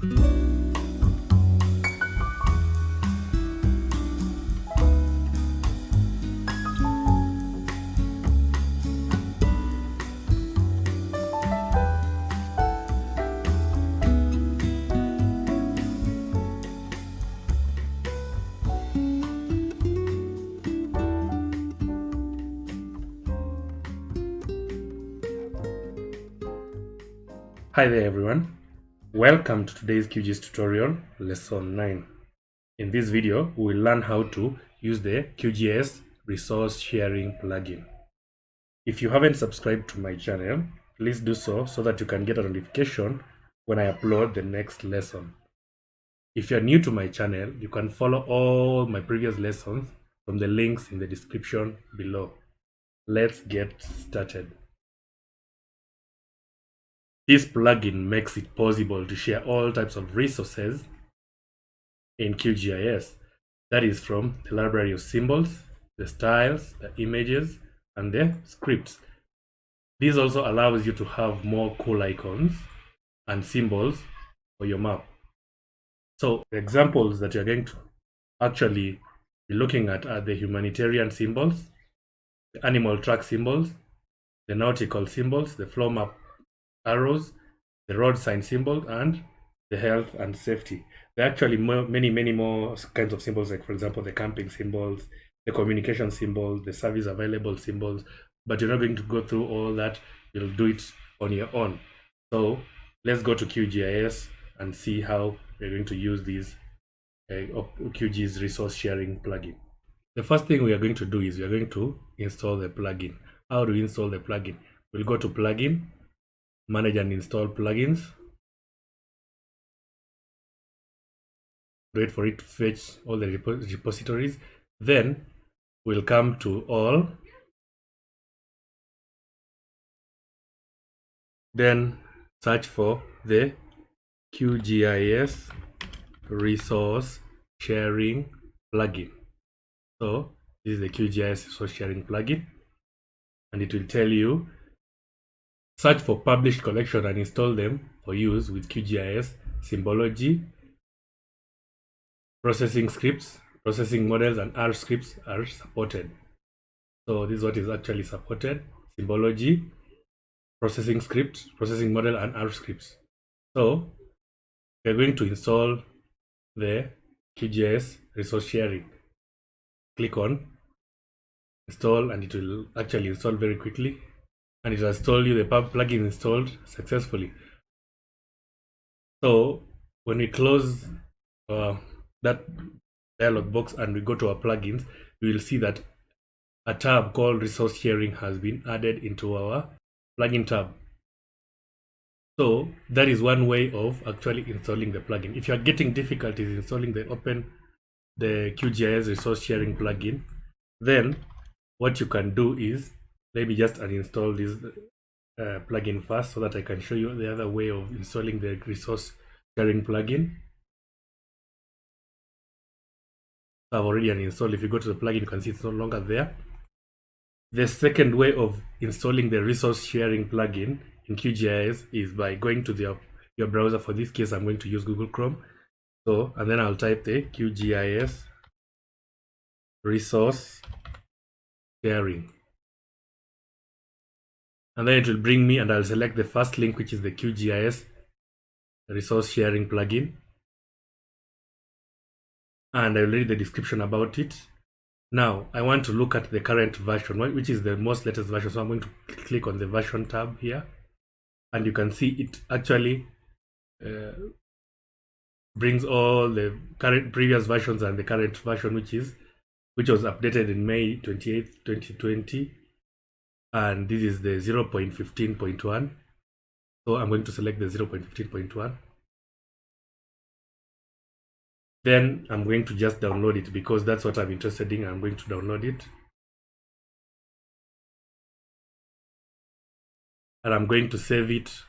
Hi there everyone, welcome to today's QGIS tutorial lesson 9. In this video, we will learn how to use the QGIS resource sharing plugin. If you haven't subscribed to my channel, please do so that you can get a notification when I upload the next lesson. If you're new to my channel, you can follow all my previous lessons from the links in the description below. Let's get started. This plugin makes it possible to share all types of resources in QGIS. That is from the library of symbols, the styles, the images, and the scripts. This also allows you to have more cool icons and symbols for your map. So the examples that you're going to actually be looking at are the humanitarian symbols, the animal track symbols, the nautical symbols, the flow map arrows, the road sign symbol, and the health and safety. There are actually many more kinds of symbols, like for example the camping symbols, the communication symbols, the service available symbols, but you're not going to go through all that. You'll do it on your own. So let's go to QGIS and see how we're going to use these QGIS resource sharing plugin. The first thing we are going to do is we are going to install the plugin. How do we install the plugin? We'll go to plugin, manage and install plugins. Wait for it to fetch all the repositories. Then we'll come to all. Then search for the QGIS resource sharing plugin. So this is the QGIS resource sharing plugin, and it will tell you search for published collection and install them for use with QGIS symbology, processing scripts, processing models, and R scripts are supported. So this is what is actually supported: symbology, processing script, processing model, and R scripts. So we're going to install the QGIS resource sharing. Click on install, and it will actually install very quickly, and it has told you the plugin installed successfully. So when we close that dialog box and we go to our plugins, we will see that a tab called resource sharing has been added into our plugin tab. So that is one way of actually installing the plugin. If you are getting difficulties installing the QGIS resource sharing plugin, then what you can do is maybe just uninstall this plugin first so that I can show you the other way of installing the resource sharing plugin. I've already uninstalled. If you go to the plugin, you can see it's no longer there. The second way of installing the resource sharing plugin in QGIS is by going to your browser. For this case, I'm going to use Google Chrome. So, and then I'll type the QGIS resource sharing. And then it will bring me, and I'll select the first link, which is the QGIS resource sharing plugin. And I'll read the description about it. Now, I want to look at the current version, which is the most latest version. So I'm going to click on the version tab here. And you can see it actually brings all the previous versions and the current version, which was updated in May 28th, 2020. And this is the 0.15.1. So I'm going to select the 0.15.1. Then I'm going to just download it because that's what I'm interested in. I'm going to download it. And I'm going to save it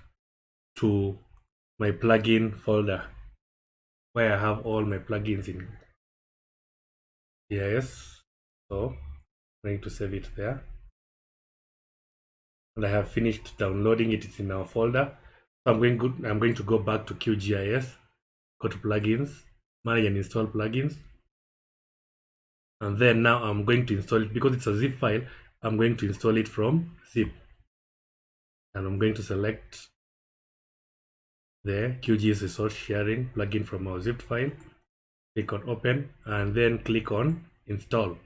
to my plugin folder where I have all my plugins in QGIS. So I'm going to save it there. And I have finished downloading it. It's in our folder. So I'm going to go back to QGIS. go to plugins, manage and install plugins. And then now I'm going to install it because it's a zip file. I'm going to install it from zip. And I'm going to select the QGIS resource sharing plugin from our zip file. Click on open and then click on install.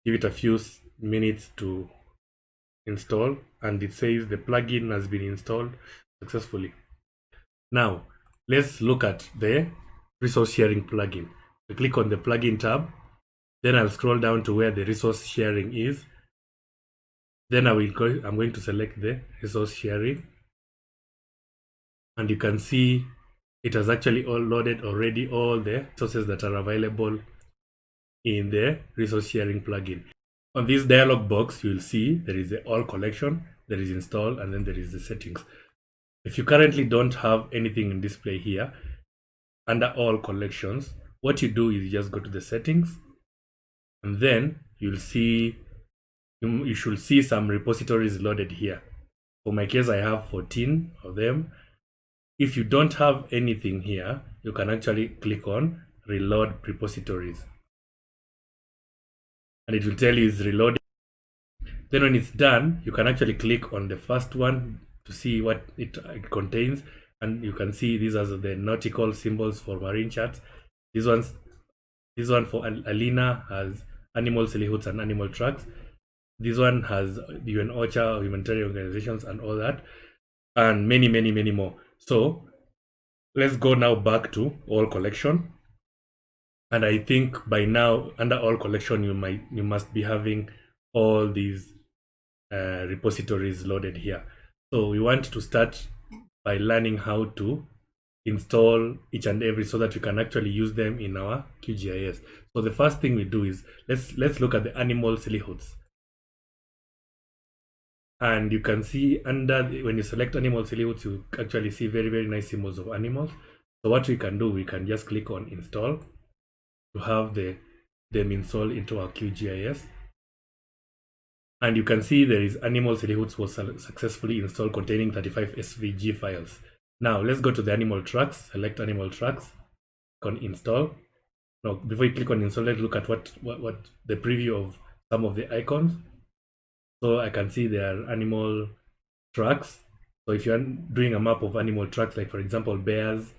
Give it a few minutes to install, and it says the plugin has been installed successfully. Now let's look at the resource sharing plugin. I click on the plugin tab, then I'll scroll down to where the resource sharing is. Then I'm going to select the resource sharing, and you can see it has actually all loaded already all the resources that are available in the resource sharing plugin. On this dialog box, you'll see there is the all collection, there is install, and then there is the settings. If you currently don't have anything in display here under all collections, what you do is you just go to the settings, and then you'll see you should see some repositories loaded here. For my case, I have 14 of them. If you don't have anything here, you can actually click on reload repositories, and it will tell you it's reloading. Then when it's done, you can actually click on the first one to see what it contains, and you can see these are the nautical symbols for marine charts. This one for Alina has animal livelihoods and animal tracks. This one has UN OCHA, humanitarian organizations, and all that, and many more. So let's go now back to all collection, and I think by now under all collection you must be having all these repositories loaded here. So we want to start by learning how to install each and every so that we can actually use them in our QGIS. So the first thing we do is let's look at the animal livelihoods. And you can see under when you select animal livelihoods, you actually see very nice symbols of animals. So what we can do, we can just click on install to have them installed into our QGIS. And you can see there is animal livelihoods was successfully installed containing 35 SVG files. Now let's go to the animal tracks, select animal tracks, click on install. Now before you click on install, let's look at what the preview of some of the icons. So I can see there are animal tracks. So if you're doing a map of animal tracks, like for example bears,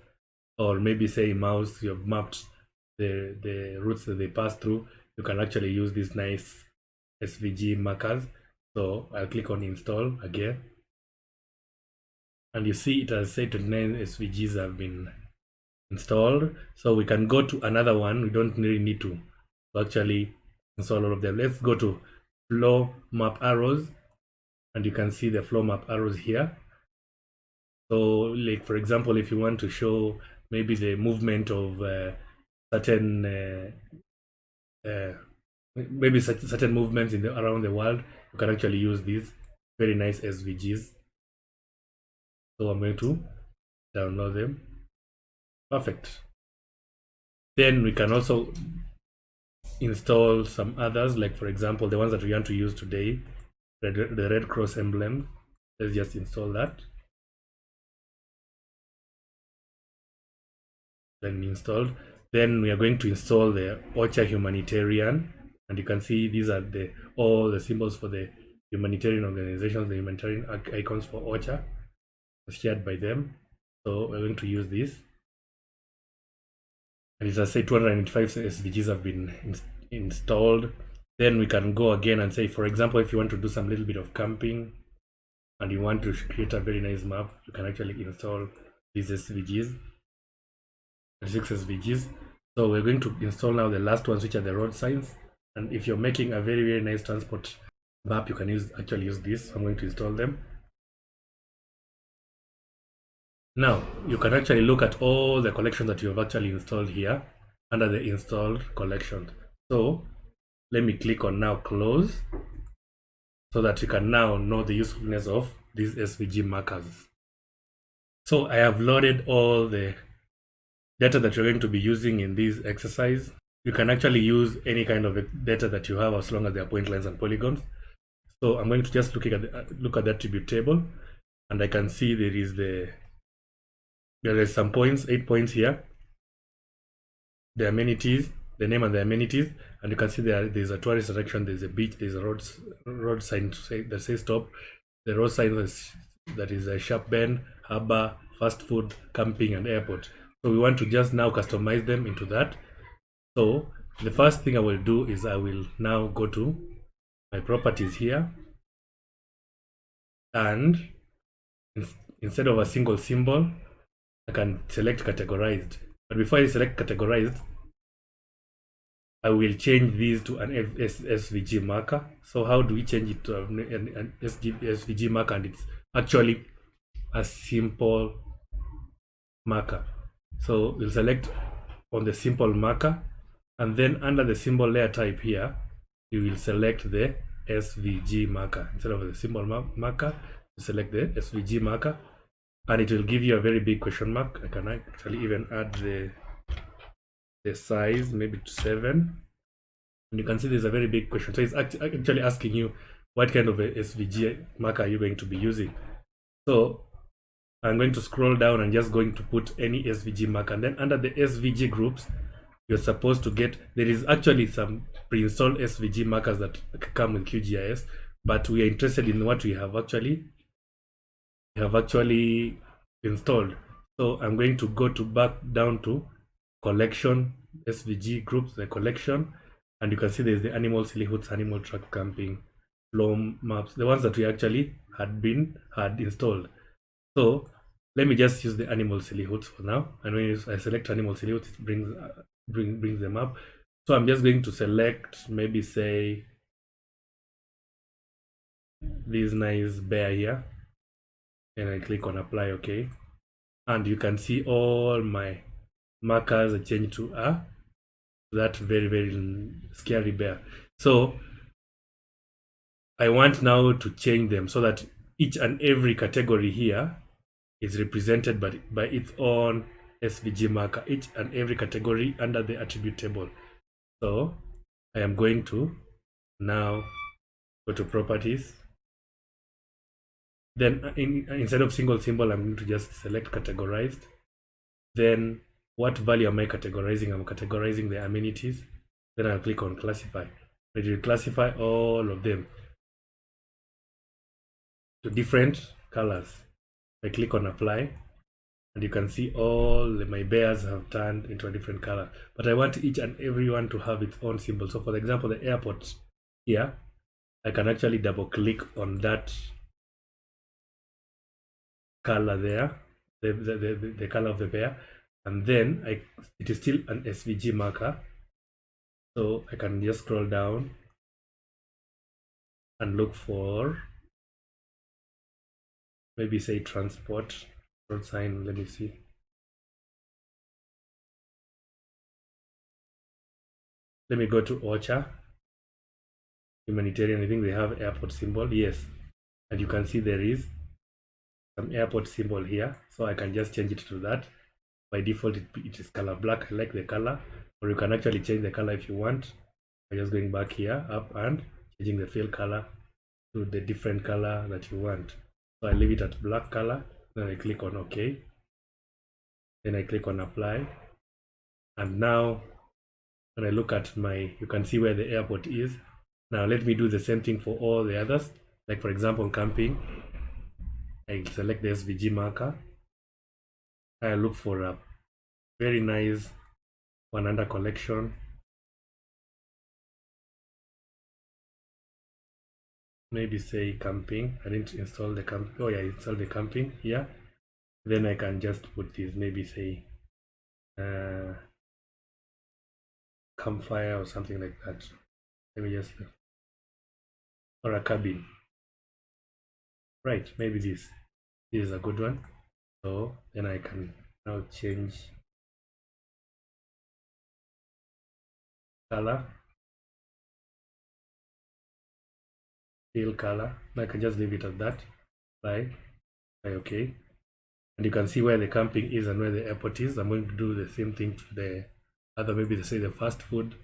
or maybe say mouse, you have mapped the routes that they pass through, you can actually use these nice SVG markers. So I'll click on install again, and you see it has said 29 SVGs have been installed. So we can go to another one. We don't really need to actually install all of them. Let's go to flow map arrows, and you can see the flow map arrows here. So like for example, if you want to show maybe the movement of certain maybe certain movements in around the world, you can actually use these very nice SVGs. So I'm going to download them. Perfect. Then we can also install some others, like for example the ones that we want to use today, the Red Cross emblem. Let's just install that. Then installed. Then we are going to install the OCHA humanitarian, and you can see these are all the symbols for the humanitarian organizations, the humanitarian icons for OCHA shared by them. So we're going to use this, and as I say, 295 SVGs have been installed. Then we can go again and say, for example, if you want to do some little bit of camping and you want to create a very nice map, you can actually install these SVGs, 36 SVGs. So we're going to install now the last ones, which are the road signs. And if you're making a very nice transport map, you can actually use this. I'm going to install them. Now you can actually look at all the collections that you have actually installed here under the installed collection. So let me click on now close, so that you can now know the usefulness of these SVG markers. So I have loaded all the data that you're going to be using in this exercise. You can actually use any kind of data that you have as long as they are point lines and polygons. So I'm going to just look at the attribute table, and I can see there is the There is some points, 8 points here. The amenities, the name and the amenities, and you can see there's a tourist attraction, there's a beach, there's a road sign that says stop. The road sign that is a sharp bend, harbor, fast food, camping, and airport. So we want to just now customize them into that. So the first thing I will do is I will now go to my properties here, and instead of a single symbol, I can select categorized. But before I select categorized, I will change these to an SVG marker. So how do we change it to an SVG marker? And it's actually a simple marker. So we'll select on the simple marker, and then under the symbol layer type here, you will select the SVG marker. Instead of the symbol marker, you select the SVG marker, and it will give you a very big question mark. I can actually even add the size maybe to 7. And you can see there's a very big question. So it's actually asking you what kind of a SVG marker are you going to be using. So I'm going to scroll down and just going to put any SVG marker. And then under the SVG groups, you're supposed to get, there is actually some pre-installed SVG markers that come with QGIS, but we are interested in what we have actually installed. So I'm going to go to back down to collection, SVG groups, the collection, and you can see there's the animal livelihoods, animal track camping, flow maps, the ones that we actually had installed. So let me just use the animal livelihoods for now, and when I select animal livelihoods, it brings them up. So I'm just going to select, maybe say this nice bear here, and I click on apply. Okay, and you can see all my markers are changed to that very, very scary bear. So I want now to change them so that each and every category here is represented by its own SVG marker, each and every category under the attribute table. So I am going to now go to properties. Then instead of single symbol, I'm going to just select categorized. Then what value am I categorizing? I'm categorizing the amenities. Then I'll click on classify. It will classify all of them to different colors. I click on apply, and you can see all my bears have turned into a different color. But I want each and every one to have its own symbol. So for example, the airport here, I can actually double click on that color there, the color of the bear, and then it is still an SVG marker. So I can just scroll down and look for, maybe say transport road sign. Let me see. Let me go to OCHA, humanitarian. I think they have airport symbol. Yes, and you can see there is some airport symbol here. So I can just change it to that. By default, it is color black. I like the color, or you can actually change the color if you want by just going back here up and changing the fill color to the different color that you want. So I leave it at black color. Then I click on OK. Then I click on apply. And now when I look at you can see where the airport is. Now let me do the same thing for all the others. Like for example, camping. I select the SVG marker. I look for a very nice one under collection. Maybe say camping. I didn't install the camping. Oh yeah, I installed the camping here. Then I can just put this, maybe say campfire or something like that. Let me just, or a cabin. Right, maybe this is a good one. So then I can now change color, fill color. I can just leave it at that. By OK. And you can see where the camping is and where the airport is. I'm going to do the same thing to the other, maybe say the fast food.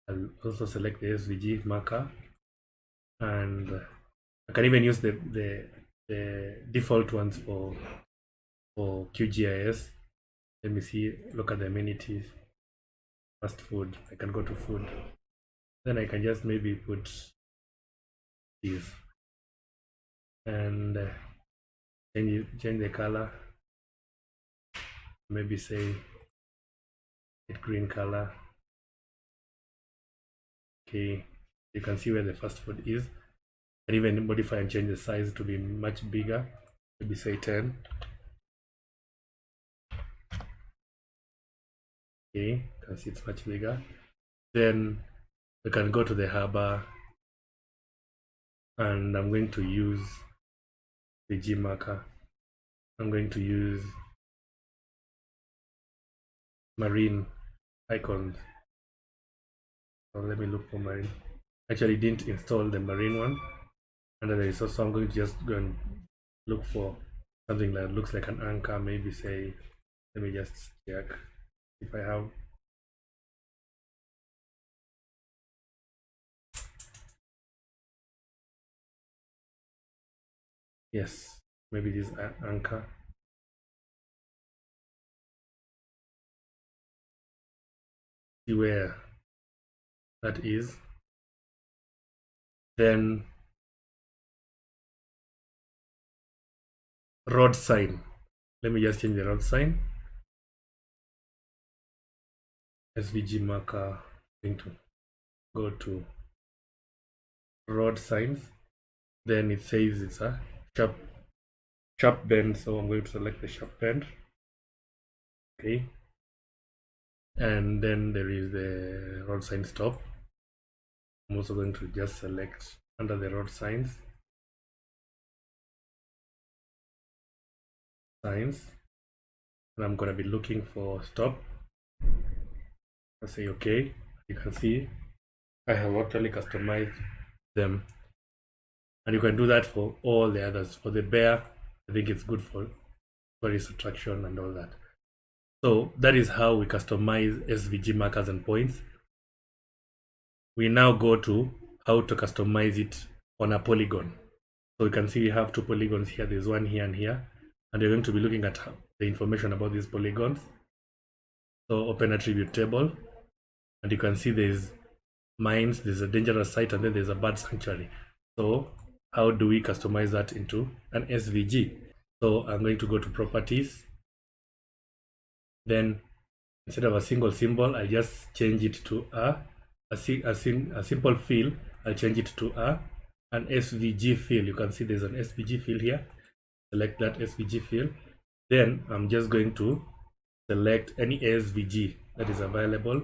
I'll also select the SVG marker, and I can even use the default ones for for QGIS. Let me see, look at the amenities. Fast food, I can go to food. Then I can just maybe put this and change the color. Maybe say it green color. Okay, you can see where the fast food is. And even modify and change the size to be much bigger. Maybe say 10. Okay, you can see it's much bigger. Then we can go to the harbor, and I'm going to use the G marker. I'm going to use marine icons. So let me look for marine. Actually didn't install the marine one under the resource, so I'm going to just go and look for something that looks like an anchor. Maybe say, let me just check if I have. Yes, maybe this anchor. See where that is. Then road sign. Let me just change the road sign. SVG marker. Going to go to road signs. Then it says it's a sharp bend, so I'm going to select the sharp bend. Okay, and then there is the road sign stop. I'm also going to just select under the road signs, and I'm going to be looking for stop. I say okay. You can see I have actually customized them, and you can do that for all the others. For the bear, I think it's good for tourist attraction and all that. So that is how we customize SVG markers and points. We now go to how to customize it on a polygon. So you can see we have two polygons here. There's one here and here, and we're going to be looking at the information about these polygons. So open attribute table, and you can see there's mines, there's a dangerous site, and then there's a bird sanctuary. So how do we customize that into an SVG? So I'm going to go to properties. Then instead of a single symbol, I just change it to a simple field. I'll change it to an SVG field. You can see there's an SVG field here. Select that SVG field. Then I'm just going to select any SVG that is available.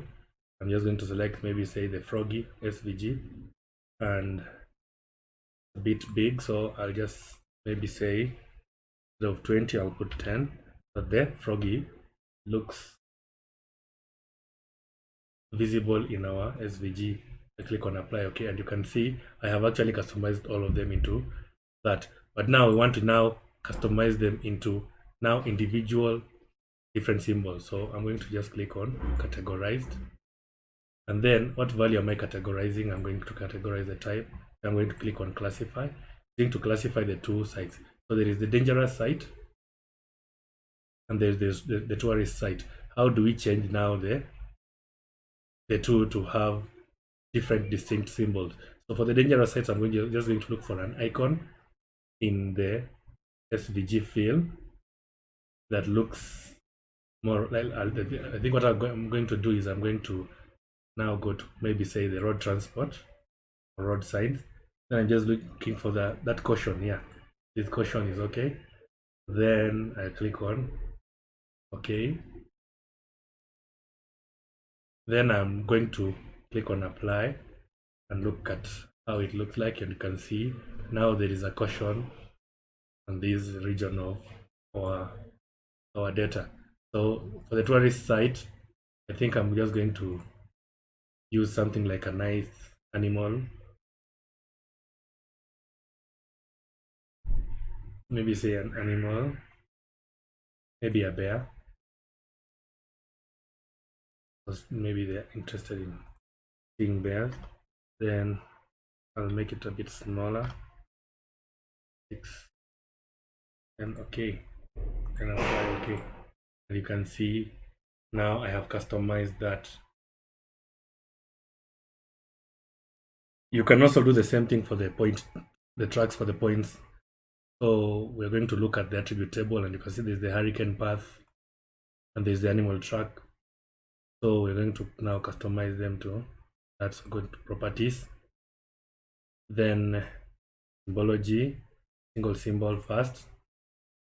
I'm just going to select, maybe say the froggy SVG, and a bit big, so I'll just maybe say instead of 20 I'll put 10, but the froggy looks visible in our SVG. I click on apply. Okay, and you can see I have actually customized all of them into that, but now we want to now customize them into now individual different symbols. So I'm going to just click on categorized, and then what value am I categorizing? I'm going to categorize the type. I'm going to click on classify. I'm going to classify the two sites. So there is the dangerous site and there's the tourist site. How do we change now the two to have different distinct symbols? So for the dangerous sites, I'm just going to look for an icon in the SVG field that looks more like, I think what I'm going to do is I'm going to now go to maybe say the road transport or road signs. Then I'm just looking for that caution. Yeah, this caution is okay. Then I click on okay. Then I'm going to click on apply and look at how it looks like, and you can see now there is a caution on this region of our data. So for the tourist site, I think I'm just going to use something like a nice animal, maybe say an animal, maybe a bear, because maybe they're interested in seeing bears. Then I'll make it a bit smaller, 6, and okay. and apply OK. And you can see now I have customized that. You can also do the same thing for the tracks for the points. So we're going to look at the attribute table, and you can see there's the hurricane path and there's the animal track. So we're going to now customize them to that. So go to properties, then symbology, single symbol first.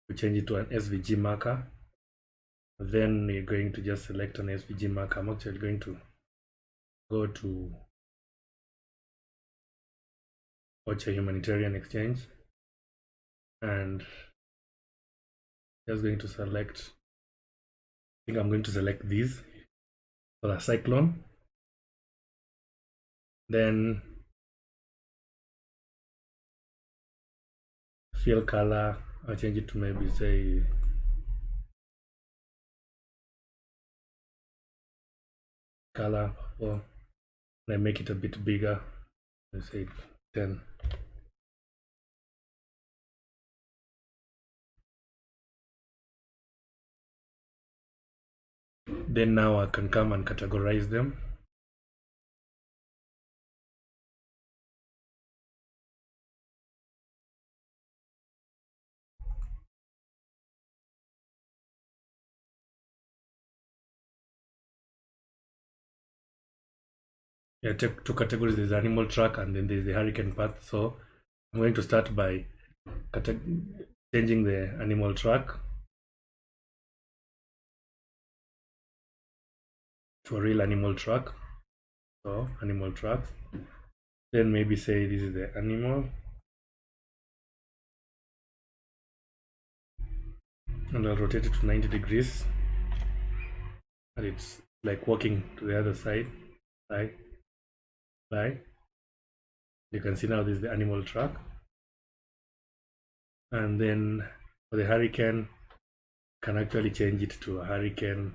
We change it to an SVG marker. Then we're going to just select an SVG marker. I'm actually going to go to watch a humanitarian exchange and just going to select, I think I'm going to select these for a cyclone. Then fill color, I'll change it to maybe say color purple. And I make it a bit bigger, let's say 10. Then now I can come and categorize them. Yeah, take two categories. There's the animal track and then there's the hurricane path. So I'm going to start by changing the animal track to a real animal track. So animal tracks. Then maybe say this is the animal. And I'll rotate it to 90 degrees. And it's like walking to the other side. Right. You can see now this is the animal track. And then for the hurricane, can actually change it to a hurricane.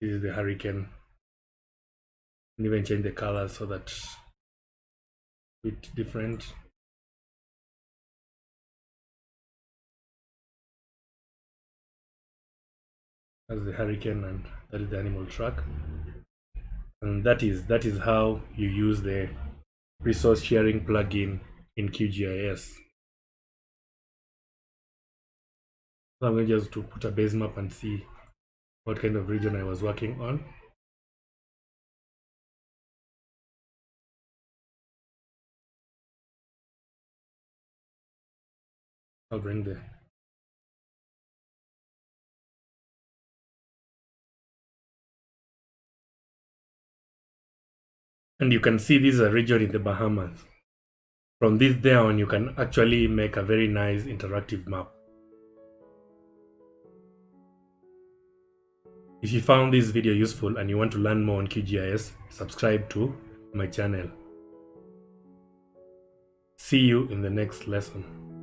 This is the hurricane. And even change the color so that it's different. That's the hurricane and that is the animal track. And that is how you use the resource sharing plugin in QGIS. So I'm going just to put a base map and see what kind of region I was working on. I'll bring the and you can see this is a region in the Bahamas. From this there on, you can actually make a very nice interactive map. If you found this video useful and you want to learn more on QGIS, subscribe to my channel. See you in the next lesson.